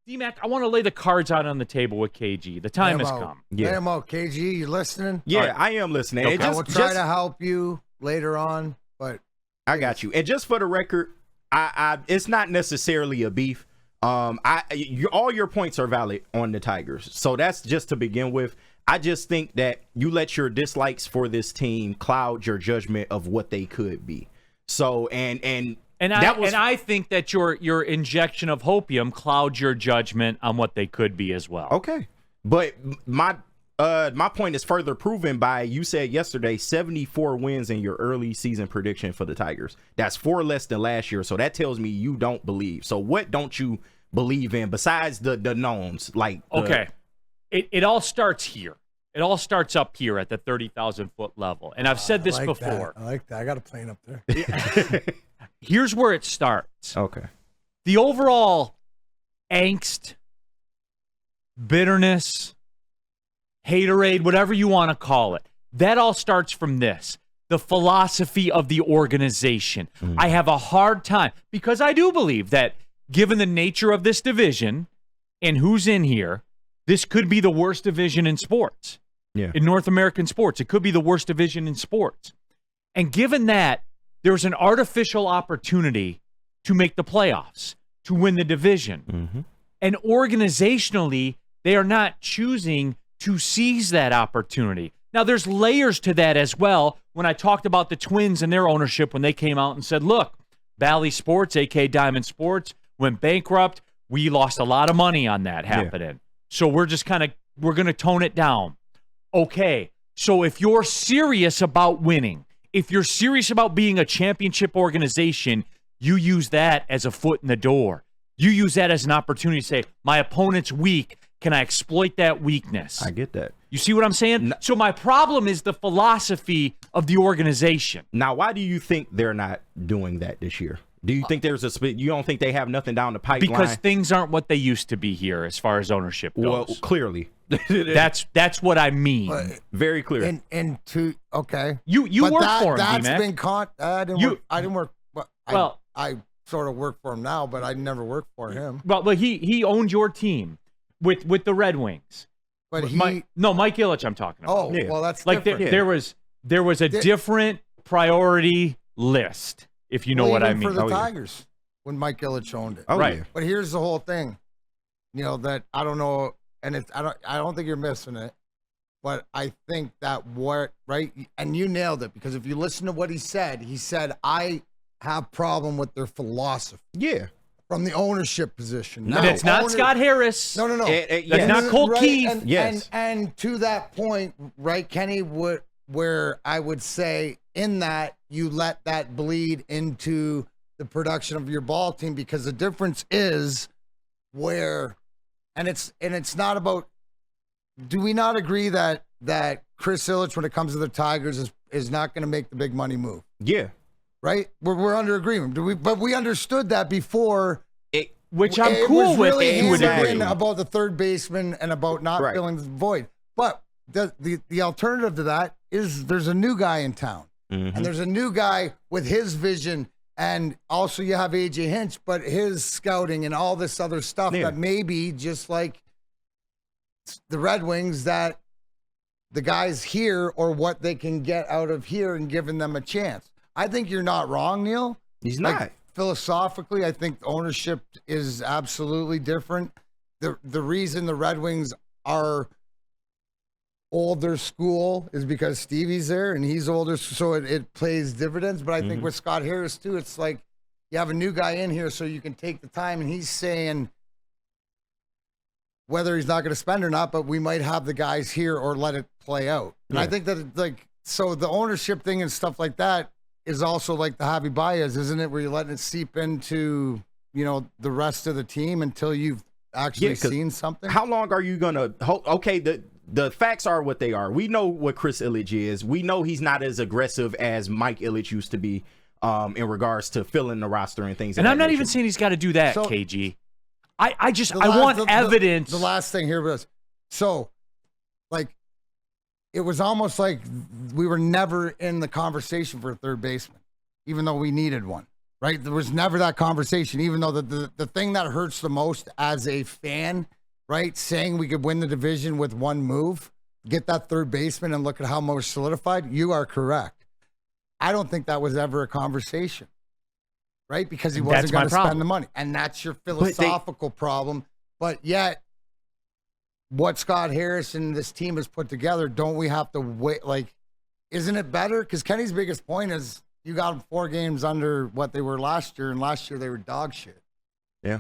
D-Mac, I want to lay the cards out on the table with KG. The time has come. Yeah. KG, you listening? Yeah, I am listening. Okay. I will try to help you later on, but I got you. And just for the record, I it's not necessarily a beef. All your points are valid on the Tigers. So that's just to begin with. I just think that you let your dislikes for this team cloud your judgment of what they could be. So and I think that your injection of hopium clouds your judgment on what they could be as well. Okay, but my point is further proven by you said yesterday 74 wins in your early season prediction for the Tigers. That's 4 less than last year. So that tells me you don't believe. So what don't you believe in besides the knowns? Like It all starts here. It all starts up here at the 30,000-foot level. And I've said this before. I like that. I got a plane up there. Here's where it starts. Okay. The overall angst, bitterness, haterade, whatever you want to call it, that all starts from this. The philosophy of the organization. I have a hard time because I do believe that given the nature of this division and who's in here, this could be the worst division in sports. Yeah. In North American sports. It could be the worst division in sports. And given that, there's an artificial opportunity to make the playoffs, to win the division. Mm-hmm. And organizationally, they are not choosing to seize that opportunity. Now, there's layers to that as well. When I talked about the Twins and their ownership, when they came out and said, look, Valley Sports, a.k.a. Diamond Sports, went bankrupt. We lost a lot of money on that happening. Yeah. So we're just we're going to tone it down. Okay, so if you're serious about winning, if you're serious about being a championship organization, you use that as a foot in the door. You use that as an opportunity to say, my opponent's weak. Can I exploit that weakness? I get that. You see what I'm saying? So my problem is the philosophy of the organization. Now, why do you think they're not doing that this year? Do you think there's you don't think they have nothing down the pipeline? Because things aren't what they used to be here as far as ownership goes. Well, clearly. That's what I mean. Very clear. Okay. You work for him, That's D-Mac. been caught. I didn't work. Well, I sort of work for him now, but I never worked for him. Well, but he owned your team with the Red Wings. But Mike Ilitch I'm talking about. Oh, yeah. Well, that's like different. there was a different priority list, if you know what I mean. For the Tigers, when Mike Ilitch owned it. Oh, right. Yeah. But here's the whole thing, that I don't know, and I don't think you're missing it, but I think that right, and you nailed it, because if you listen to what he said I have problem with their philosophy. Yeah. From the ownership position. No, it's not Scott Harris. No. That's not Colt Keith. And to that point, right, Kenny, where I would say in that you let that bleed into the production of your ball team, because the difference is and it's not about, do we not agree that Chris Ilitch, when it comes to the Tigers, is not going to make the big money move? Yeah. Right? We're under agreement. But we understood that before. Which I'm cool with. Really to a degree. About the third baseman and about not filling the void. But the alternative to that is there's a new guy in town. Mm-hmm. And there's a new guy with his vision. And also you have AJ Hinch, but his scouting and all this other stuff that maybe just like the Red Wings, that the guys here or what they can get out of here and giving them a chance. I think you're not wrong, Neil. He's not. Philosophically, I think ownership is absolutely different. The reason the Red Wings are older school is because Stevie's there and he's older, so it plays dividends. But I think with Scott Harris too, it's like you have a new guy in here so you can take the time, and he's saying whether he's not going to spend or not, but we might have the guys here or let it play out. And I think that so the ownership thing and stuff like that is also like the Javi Baez, isn't it? Where you're letting it seep into, the rest of the team until you've actually seen something. How long are you going to hold? Okay, the facts are what they are. We know what Chris Ilitch is. We know he's not as aggressive as Mike Ilitch used to be in regards to filling the roster and things. And I'm not even saying he's got to do that, KG. I want evidence. The last thing here was, it was almost like we were never in the conversation for a third baseman, even though we needed one, right? There was never that conversation, even though the thing that hurts the most as a fan, right, saying we could win the division with one move, get that third baseman and look at how much solidified, you are correct. I don't think that was ever a conversation, right? Because he wasn't going to spend the money. And that's your philosophical problem. But yet, what Scott Harris and this team has put together, don't we have to wait? Like, isn't it better? Because Kenny's biggest point is you got them 4 games under what they were last year, and last year they were dog shit. Yeah.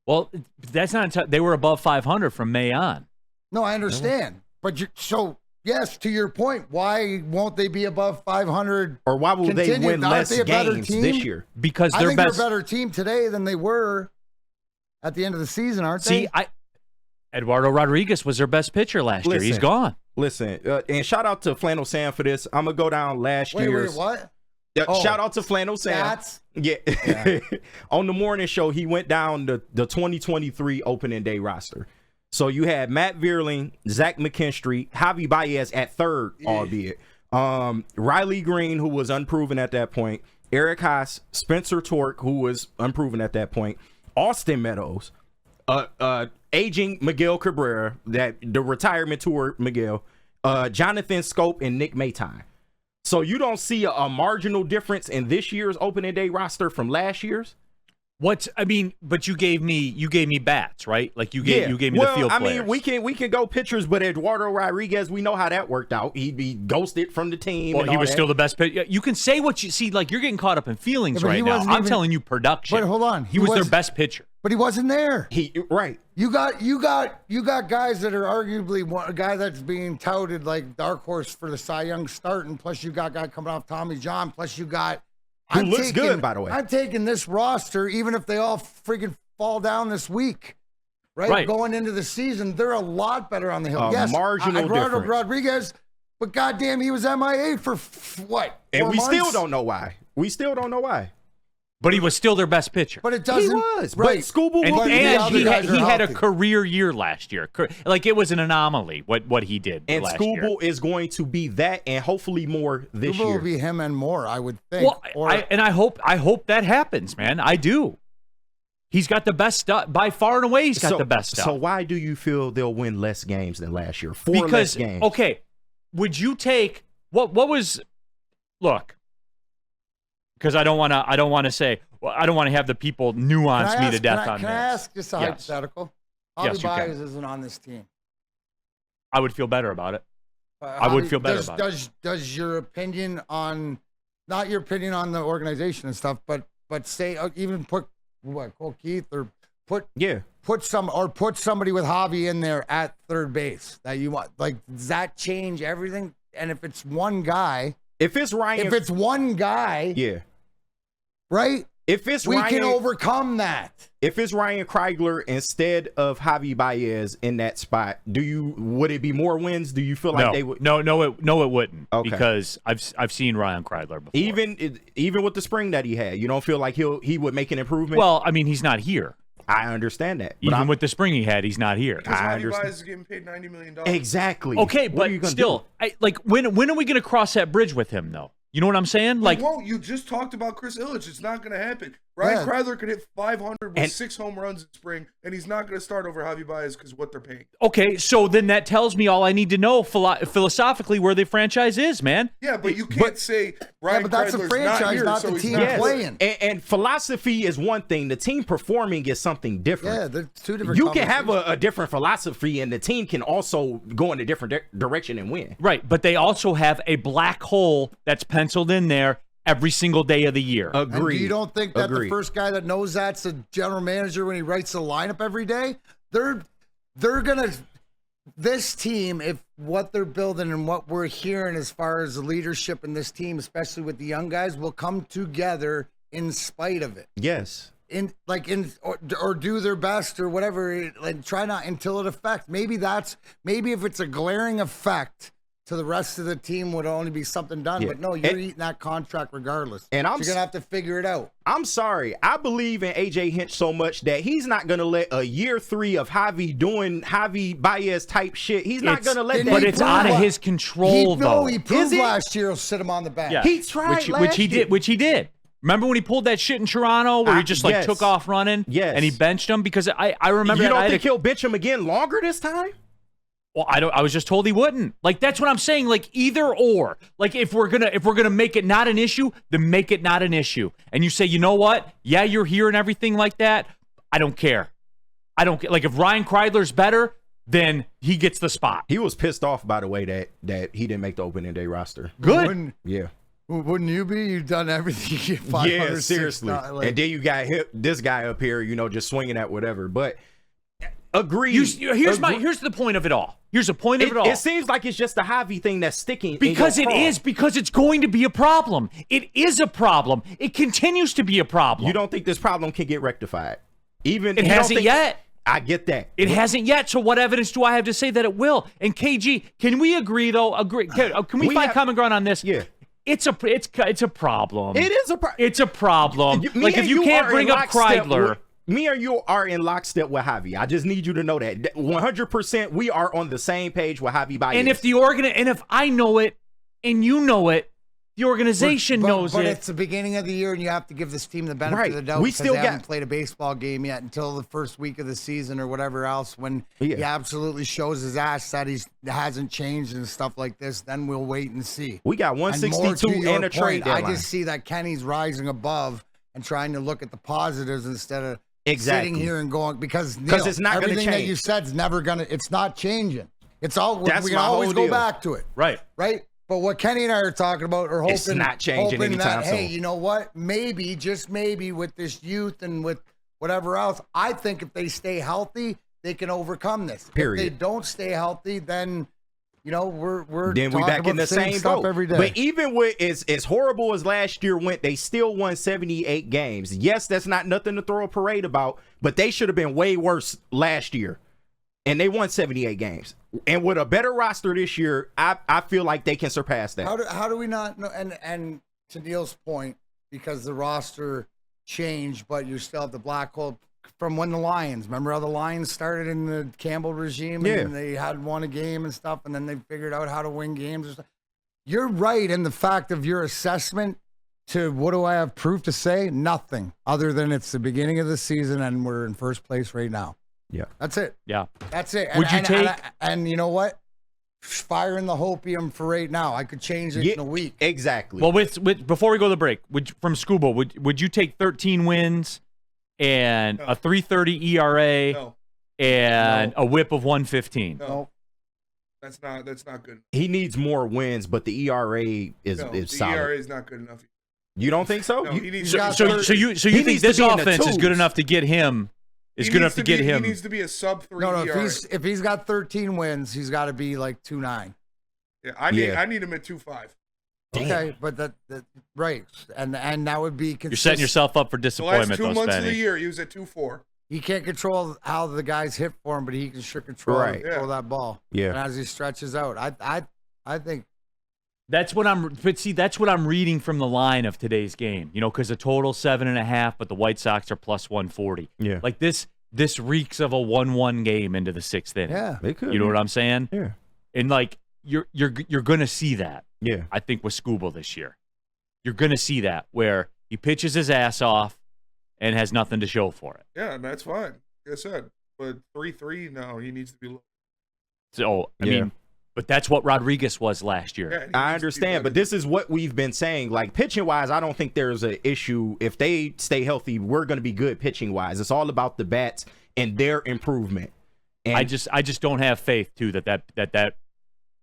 Well, that's not. They were above 500 from May on. No, I understand. But so, yes, to your point, why won't they be above 500? Or why will they win less games this year? Because I think they're a better team today than they were at the end of the season, aren't they? See, Eduardo Rodriguez was their best pitcher last year. He's gone. Listen, and shout out to Flannel Sam for this. I'm going to go down last year's. Wait, what? Yeah, shout out to Flannel Sam. Yeah. On the morning show, he went down the 2023 opening day roster. So you had Matt Vierling, Zach McKinstry, Javi Baez at third, albeit. Riley Green, who was unproven at that point. Eric Haas, Spencer Torque, who was unproven at that point. Austin Meadows, aging Miguel Cabrera, the retirement tour Miguel, Jonathan Scope, and Nick Maytime. So you don't see a marginal difference in this year's opening day roster from last year's? But you gave me bats, right? Like you gave me the field players. I mean, we can go pitchers, but Eduardo Rodriguez, we know how that worked out. He'd be ghosted from the team. Well, he was still the best pitcher. You can say what you see, like you're getting caught up in feelings right now. I'm telling you production. But hold on. He was their best pitcher. But he wasn't there. Right. You got guys that are arguably a guy that's being touted like dark horse for the Cy Young starting, plus you got a guy coming off Tommy John, plus you got Who looks good, by the way. I'm taking this roster, even if they all freaking fall down this week, right? Going into the season, they're a lot better on the hill. Yes, marginal Eduardo difference. Rodriguez, but goddamn, he was MIA for what? And we months? still don't know why. But he was still their best pitcher. But it doesn't. He was. Right. But Scooble and he had a healthy. career year last year. Like it was an anomaly what he did and last Scooble year. is going to be that and hopefully more this Scooble year. will be him and more, I would think. Well, I hope that happens, man. I do. He's got the best stuff. By far and away, he's got the best stuff. So why do you feel they'll win less games than last year? Because, less games. Okay, would you take what was look, because I don't want to say, well, I don't want to have the people nuance me to death on this. Can I ask just a hypothetical? Yes, Javi you can. Baez isn't on this team. I would feel better about it. I would feel better about it. Does your opinion on, not your opinion on the organization and stuff, but say even put Cole Keith or put somebody with Javi in there at third base that you want. Like, does that change everything? And if it's one guy, if it's one guy, yeah, right? If it's we can overcome that. If it's Ryan Kreigler instead of Javi Baez in that spot, would it be more wins? Do you feel like they would? No, it wouldn't. Okay. Because I've seen Ryan Kreigler before. Even with the spring that he had, you don't feel like he would make an improvement? Well, I mean, he's not here. I understand that. Even with the spring he had, he's not here. Because Javi Baez is getting paid $90 million. Exactly. Okay, but still, when are we going to cross that bridge with him, though? You know what I'm saying? Like, won't. You just talked about Chris Illich. It's not going to happen. Ryan Kreidler could hit 500 with 6 home runs in spring, and he's not going to start over Javi Baez because what they're paying. Okay, so then that tells me all I need to know philosophically where the franchise is, man. Yeah, but you can't say Ryan that's a franchise, not the team playing. And philosophy is one thing. The team performing is something different. Yeah, they're two different. You can have a different philosophy, and the team can also go in a different direction and win. Right, but they also have a black hole that's penciled in there every single day of the year. Agreed. And you don't think that the first guy that knows that's the general manager when he writes the lineup every day? They're gonna, this team, if what they're building and what we're hearing as far as the leadership in this team, especially with the young guys, will come together in spite of it. Yes. Or do their best or whatever, and try not until it affects. Maybe if it's a glaring effect to the rest of the team would only be something done. Yeah. But no, you're eating that contract regardless. And you're going to have to figure it out. I'm sorry. I believe in AJ Hinch so much that he's not going to let a year 3 of Javi doing Javi Baez type shit. He's not going to let that. But it's out of his control, though. He proved last year he'll sit him on the bench. Yeah. He tried which he did. Remember when he pulled that shit in Toronto where he just like yes. took off running? Yes. And he benched him? Because I remember You that don't think he'll bench him again longer this time? Well, I was just told he wouldn't. Like, that's what I'm saying. Like, either or. Like, if we're gonna make it not an issue, then make it not an issue. And you say, you know what? Yeah, you're here and everything like that. I don't care. I don't care. Like, if Ryan Kreidler's better, then he gets the spot. He was pissed off, by the way, that he didn't make the opening day roster. Good. Wouldn't you be? You've done everything. Yeah, seriously. And then you got this guy up here, just swinging at whatever. But agree. Here's the point of it all. Here's the point of it all. It seems like it's just a Javi thing that's sticking. Because it is. Because it's going to be a problem. It is a problem. It continues to be a problem. You don't think this problem can get rectified? Even it hasn't yet. I get that. It hasn't yet. So what evidence do I have to say that it will? And KG, can we agree though? Can we find common ground on this? Yeah. It's a problem. It is a problem. It's a problem. Like if you can't bring up Kreidler. Me and you are in lockstep with Javi. I just need you to know that 100% we are on the same page with Javi Baez. And if I know it and you know it, the organization knows it. But it's the beginning of the year, and you have to give this team the benefit of the doubt. We still haven't played a baseball game yet until the first week of the season or whatever else. When he absolutely shows his ass that he hasn't changed and stuff like this, then we'll wait and see. We got 162 and a trade deadline. I just see that Kenny's rising above and trying to look at the positives instead of sitting here and going because it's not going to change. Everything that you said's never going to. It's not changing. It's all. That's we can always go back to it. Right. But what Kenny and I are talking about are hoping it's not changing anytime soon. Hey, you know what? Maybe, just maybe, with this youth and with whatever else, I think if they stay healthy, they can overcome this. Period. If they don't stay healthy, then we're then we back in the same stuff boat every day. But even with as horrible as last year went, they still won 78 games. Yes, that's not nothing to throw a parade about, but they should have been way worse last year. And they won 78 games. And with a better roster this year, I feel like they can surpass that. How do we not know? And to Neil's point, because the roster changed, but you still have the black hole from when the Lions. Remember how the Lions started in the Campbell regime and they had won a game and stuff, and then they figured out how to win games. And stuff. You're right in the fact of your assessment to what do I have proof to say? Nothing other than it's the beginning of the season and we're in first place right now. Yeah. That's it. Yeah. That's it. Would you take... And you know what? Firing the hopium for right now. I could change it in a week. Exactly. Well, with before we go to the break, from Scuba, would you take 13 wins and a 3.30 ERA and a WHIP of 115? No. That's not good. He needs more wins, but the ERA is the solid. ERA is not good enough. You don't think so? No, he needs so you think this offense is good enough to get him? He needs to be a sub 3 ERA. If he's got 13 wins, he's got to be like 2.9. Yeah, I need him at 2.5. Okay, but that right, and that would be consistent. You're setting yourself up for disappointment. The last 2 months of the year, he was at 2.4. He can't control how the guys hit for him, but he can sure control that ball. Yeah, and as he stretches out, I think that's what I'm. But see, that's what I'm reading from the line of today's game. Because the total 7.5, but the White Sox are plus 140. Yeah, like this reeks of a 1-1 game into the 6th inning. Yeah, they could. You know what I'm saying? Yeah, and like you're gonna see that. Yeah, I think with Scooble this year, you're gonna see that where he pitches his ass off and has nothing to show for it. Yeah, that's fine. Like I said, but 3-3, no, he needs to be low. So I mean. But that's what Rodriguez was last year. Yeah, I understand, but this is what we've been saying. Like, pitching-wise, I don't think there's an issue. If they stay healthy, we're going to be good pitching-wise. It's all about the bats and their improvement. And I just don't have faith, too, that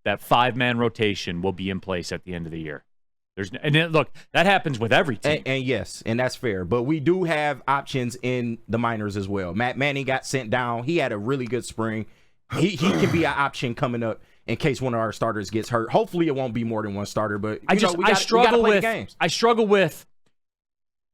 5-man rotation will be in place at the end of the year. Look, that happens with every team. And yes, and that's fair. But we do have options in the minors as well. Matt Manning got sent down. He had a really good spring. He can be an option coming up in case one of our starters gets hurt. Hopefully it won't be more than one starter, but I struggle with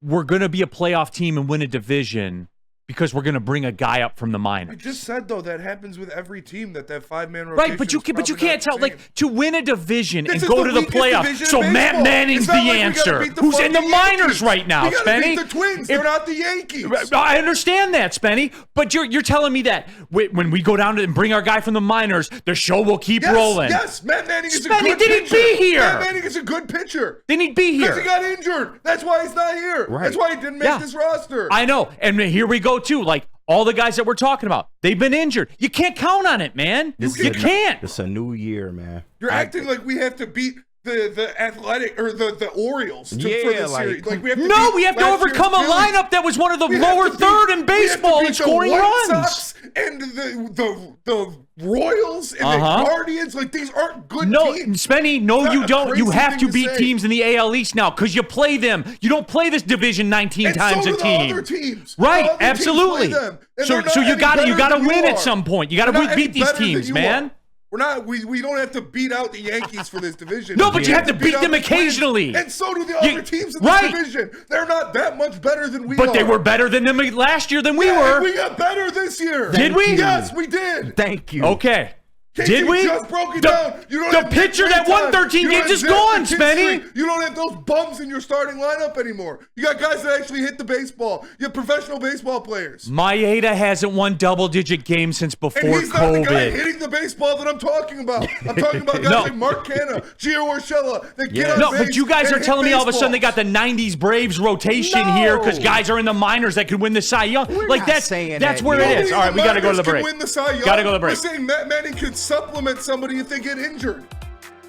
we're going to be a playoff team and win a division, because we're going to bring a guy up from the minors. I just said though that happens with every team that 5-man rotation. Right, but you can't tell like to win a division This and is go the to the weakest playoff. division So in Matt baseball. Manning's It's the not like we gotta answer. beat the Who's in the fucking minors Yankees. right now, We gotta Spenny? beat the Twins. They're not the Yankees. I understand that, Spenny, but you're telling me that when we go down to and bring our guy from the minors, the show will keep rolling. Yes, Matt Manning is Spenny a good pitcher. didn't be here. Matt Manning is a good pitcher. Then he'd be Because here. he got injured. That's why he's not here. Right. That's why he didn't make this roster. I know, and here we go too. Like all the guys that we're talking about, they've been injured. You can't count on it, man. You can't. It's a new year, man. You're acting like we have to beat the Athletic or the Orioles for this series. Like we have to We have to overcome a lineup that was one of the lower third in baseball in scoring White runs. Sox and the Royals and the Guardians. Like these aren't good teams. Spenny, no, It's you not a don't. You crazy have thing to to beat say. teams in the AL East now because you play them. You don't play this division 19 And times so a do the team. other teams. Right, The other teams absolutely. play them. And So they're not you any got better to than win you at are. some point. You got They're not to beat any these better than teams, you man. are. We're not. We don't have to beat out the Yankees for this division. No, but you have to beat out them the Twins, occasionally. and so do the You- other teams in this right. division. They're not that much better than we are. But they were better than them last year than we Yeah, were. and we got better this year. Did we? Yes, we did. Thank you. Okay. Casey Did we? just broke it The- down. You don't the have pitcher Nick that won Maton. 13 You don't games have is Zach gone, McKinstry. Spenny. You don't have those bums in your starting lineup anymore. You got guys that actually hit the baseball. You have professional baseball players. Maeda hasn't won double-digit games since And before he's not the guy COVID. hitting the baseball that I'm talking about. I'm talking about guys No. like Mark Canha, Gio Urshela that get on No, base but you guys and are hit telling me all of a sudden they baseballs. got the 90s Braves rotation here because guys are in the minors that could win the Cy Young. not that's saying that's that, where no. it is. All right, we got to go to the Miners break. can win the Cy Young. Gotta go to the break. We're saying Matt Manning could supplement somebody if they get injured.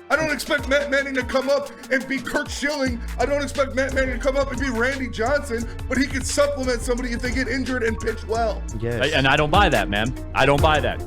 I don't expect Matt Manning to come up and be Kurt Schilling. I don't expect Matt Manning to come up and be Randy Johnson, but he could supplement somebody if they get injured and pitch well. Yes. And I don't buy that, man. I don't buy that.